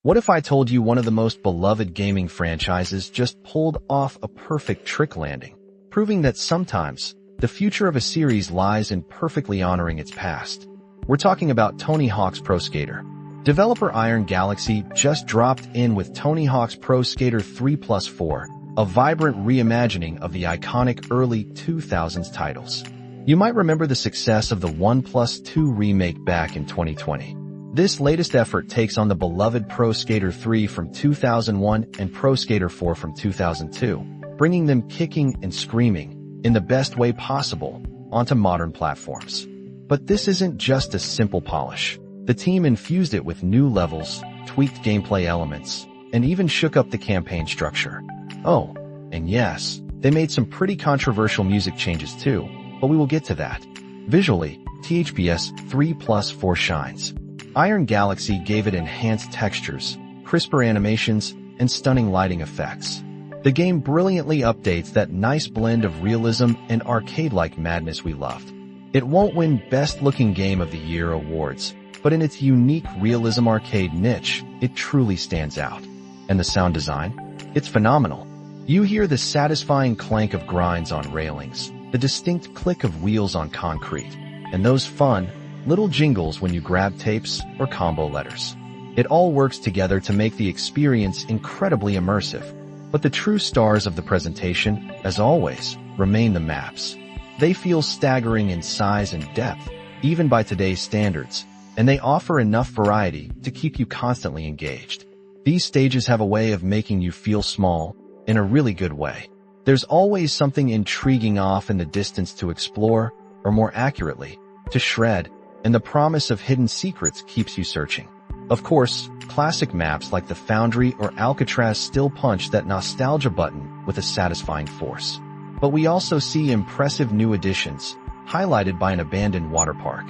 What if I told you one of the most beloved gaming franchises just pulled off a perfect trick landing, proving that sometimes the future of a series lies in perfectly honoring its past? We're talking about Tony Hawk's Pro Skater. Developer Iron Galaxy just dropped in with Tony Hawk's Pro Skater 3+4, a vibrant reimagining of the iconic early 2000s titles. You might remember the success of the 1+2 remake back in 2020. This latest effort takes on the beloved Pro Skater 3 from 2001 and Pro Skater 4 from 2002, bringing them kicking and screaming, in the best way possible, onto modern platforms. But this isn't just a simple polish. The team infused it with new levels, tweaked gameplay elements, and even shook up the campaign structure. Oh, and yes, they made some pretty controversial music changes too, but we will get to that. Visually, THPS 3+4 shines. Iron Galaxy gave it enhanced textures, crisper animations, and stunning lighting effects. The game brilliantly updates that nice blend of realism and arcade-like madness we loved. It won't win Best Looking Game of the Year awards, but in its unique realism arcade niche, it truly stands out. And the sound design? It's phenomenal. You hear the satisfying clank of grinds on railings, the distinct click of wheels on concrete, and those fun, little jingles when you grab tapes or combo letters. It all works together to make the experience incredibly immersive. But the true stars of the presentation, as always, remain the maps. They feel staggering in size and depth, even by today's standards, and they offer enough variety to keep you constantly engaged. These stages have a way of making you feel small, in a really good way. There's always something intriguing off in the distance to explore, or more accurately, to shred, and the promise of hidden secrets keeps you searching. Of course, classic maps like the Foundry or Alcatraz still punch that nostalgia button with a satisfying force. But we also see impressive new additions, highlighted by an abandoned water park.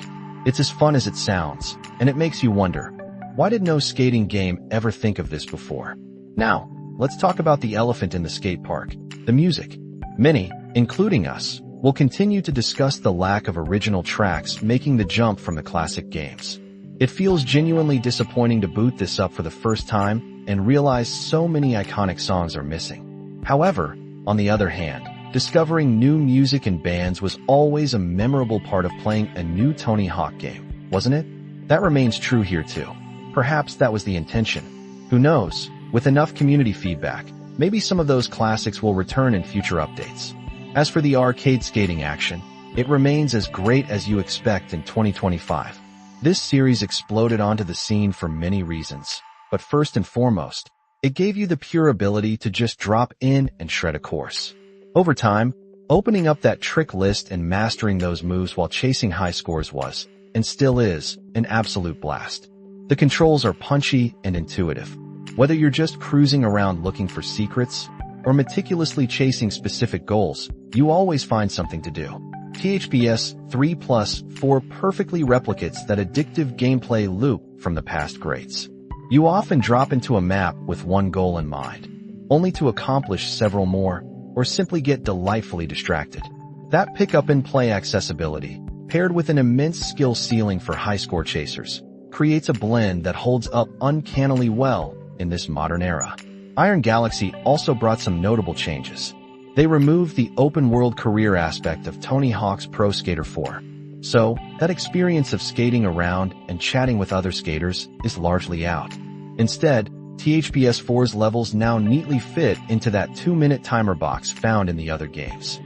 It's as fun as it sounds, and it makes you wonder, why did no skating game ever think of this before? Now, let's talk about the elephant in the skate park, the music. Many, including us, will continue to discuss the lack of original tracks making the jump from the classic games. It feels genuinely disappointing to boot this up for the first time and realize so many iconic songs are missing. However, on the other hand, discovering new music and bands was always a memorable part of playing a new Tony Hawk game, wasn't it? That remains true here too. Perhaps that was the intention. Who knows? With enough community feedback, maybe some of those classics will return in future updates. As for the arcade skating action, it remains as great as you expect in 2025. This series exploded onto the scene for many reasons, but first and foremost, it gave you the pure ability to just drop in and shred a course. Over time, opening up that trick list and mastering those moves while chasing high scores was, and still is, an absolute blast. The controls are punchy and intuitive. Whether you're just cruising around looking for secrets, or meticulously chasing specific goals, you always find something to do. THPS 3+4 perfectly replicates that addictive gameplay loop from the past greats. You often drop into a map with one goal in mind, only to accomplish several more, or simply get delightfully distracted. That pick-up-and-play accessibility, paired with an immense skill ceiling for high-score chasers, creates a blend that holds up uncannily well in this modern era. Iron Galaxy also brought some notable changes. They removed the open-world career aspect of Tony Hawk's Pro Skater 4. So, that experience of skating around and chatting with other skaters is largely out. Instead, THPS 4's levels now neatly fit into that 2-minute timer box found in the other games.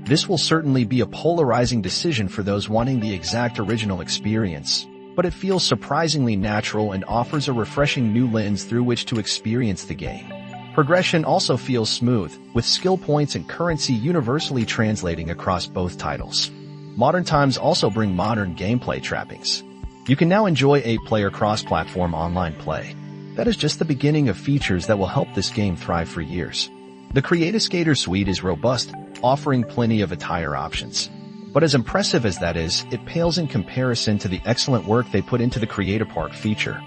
This will certainly be a polarizing decision for those wanting the exact original experience, but it feels surprisingly natural and offers a refreshing new lens through which to experience the game. Progression also feels smooth, with skill points and currency universally translating across both titles. Modern times also bring modern gameplay trappings. You can now enjoy 8-player cross-platform online play. That is just the beginning of features that will help this game thrive for years. The Create-A-Skater suite is robust, offering plenty of attire options. But as impressive as that is, it pales in comparison to the excellent work they put into the Create-A-Park feature.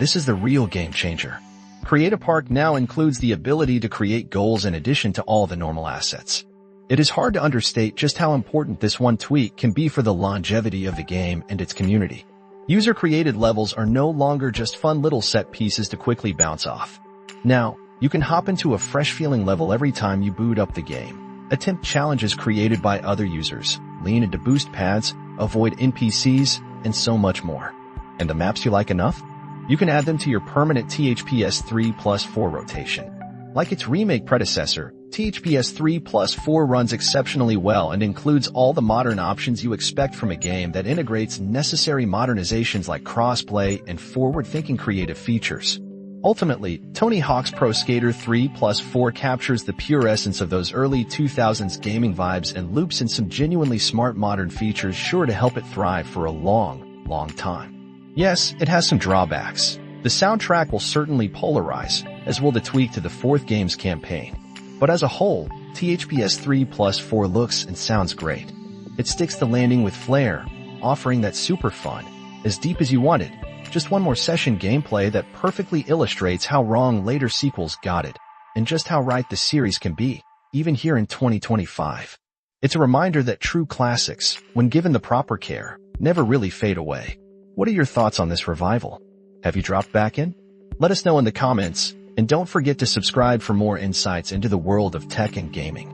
This is the real game changer. Create-A-Park now includes the ability to create goals in addition to all the normal assets. It is hard to understate just how important this one tweak can be for the longevity of the game and its community. User-created levels are no longer just fun little set pieces to quickly bounce off. Now, you can hop into a fresh-feeling level every time you boot up the game, attempt challenges created by other users, lean into boost pads, avoid NPCs, and so much more. And the maps you like enough? You can add them to your permanent THPS 3+4 rotation. Like its remake predecessor, THPS 3+4 runs exceptionally well and includes all the modern options you expect from a game that integrates necessary modernizations like crossplay and forward-thinking creative features. Ultimately, Tony Hawk's Pro Skater 3+4 captures the pure essence of those early 2000s gaming vibes and loops in some genuinely smart modern features sure to help it thrive for a long time. Yes, it has some drawbacks. The soundtrack will certainly polarize, as will the tweak to the fourth game's campaign. But as a whole, THPS 3+4 looks and sounds great. It sticks the landing with flair, offering that super fun, as deep as you wanted, just one more session gameplay that perfectly illustrates how wrong later sequels got it, and just how right the series can be, even here in 2025. It's a reminder that true classics, when given the proper care, never really fade away. What are your thoughts on this revival? Have you dropped back in? Let us know in the comments, and don't forget to subscribe for more insights into the world of tech and gaming.